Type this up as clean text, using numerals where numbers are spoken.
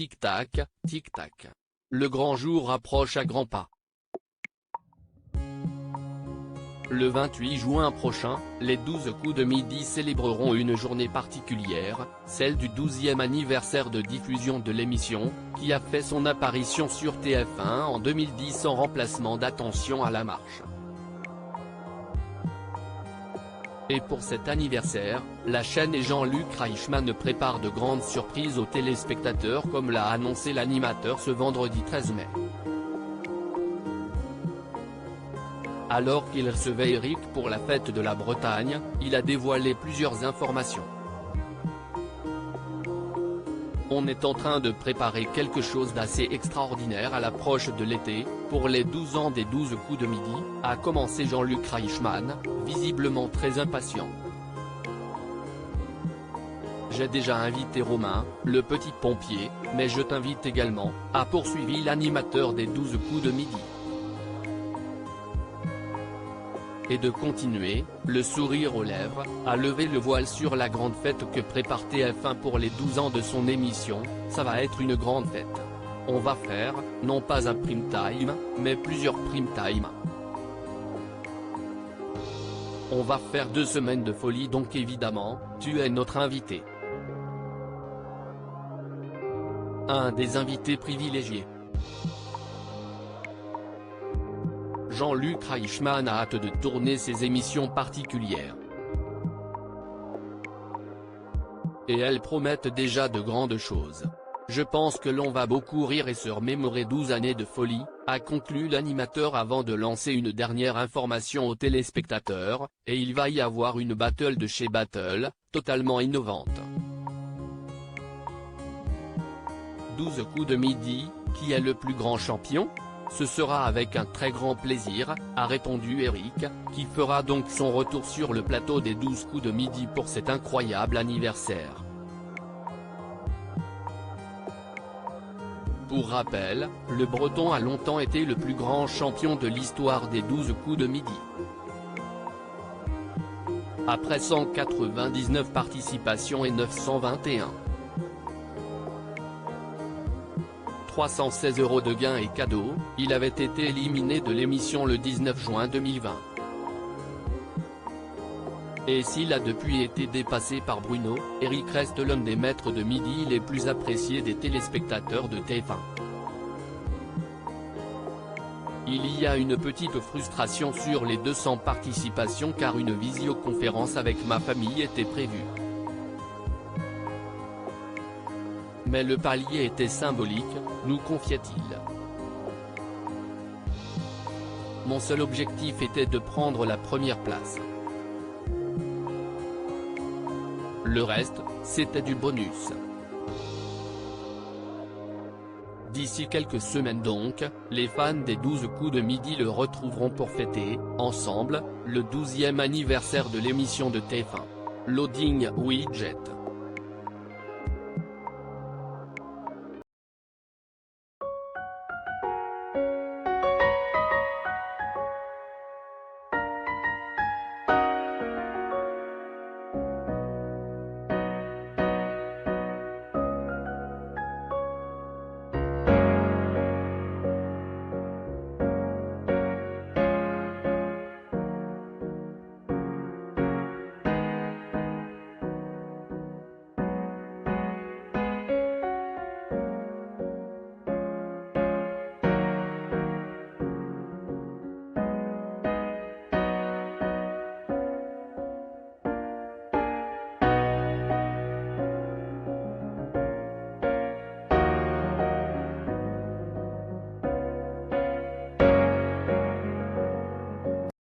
Tic-tac, tic-tac. Le grand jour approche à grands pas. Le 28 juin prochain, les 12 coups de midi célébreront une journée particulière, celle du 12e anniversaire de diffusion de l'émission, qui a fait son apparition sur TF1 en 2010 en remplacement d'Attention à la marche. Et pour cet anniversaire, la chaîne et Jean-Luc Reichmann préparent de grandes surprises aux téléspectateurs comme l'a annoncé l'animateur ce vendredi 13 mai. Alors qu'il recevait Eric pour la fête de la Bretagne, il a dévoilé plusieurs informations. On est en train de préparer quelque chose d'assez extraordinaire à l'approche de l'été, pour les 12 ans des 12 coups de midi, a commencé Jean-Luc Reichmann, visiblement très impatient. J'ai déjà invité Romain, le petit pompier, mais je t'invite également, a poursuivi l'animateur des 12 coups de midi. Et de continuer, le sourire aux lèvres, à lever le voile sur la grande fête que prépare TF1 pour les 12 ans de son émission. Ça va être une grande fête. On va faire, non pas un prime time, mais plusieurs prime time. On va faire 2 semaines de folie, donc évidemment, tu es notre invité. Un des invités privilégiés. Jean-Luc Reichmann a hâte de tourner ses émissions particulières. Et elles promettent déjà de grandes choses. Je pense que l'on va beaucoup rire et se remémorer 12 années de folie, a conclu l'animateur avant de lancer une dernière information aux téléspectateurs, et il va y avoir une battle de chez Battle, totalement innovante. 12 coups de midi, qui est le plus grand champion ? Ce sera avec un très grand plaisir, a répondu Eric, qui fera donc son retour sur le plateau des 12 coups de midi pour cet incroyable anniversaire. Pour rappel, le Breton a longtemps été le plus grand champion de l'histoire des 12 coups de midi. Après 199 participations et 921. 316 € de gains et cadeaux, il avait été éliminé de l'émission le 19 juin 2020. Et s'il a depuis été dépassé par Bruno, Eric reste l'un des maîtres de midi les plus appréciés des téléspectateurs de TF1. Il y a une petite frustration sur les 200 participations car une visioconférence avec ma famille était prévue. Mais le palier était symbolique, nous confia-t-il. Mon seul objectif était de prendre la première place. Le reste, c'était du bonus. D'ici quelques semaines donc, les fans des 12 coups de midi le retrouveront pour fêter, ensemble, le 12e anniversaire de l'émission de TF1. Loading Widget.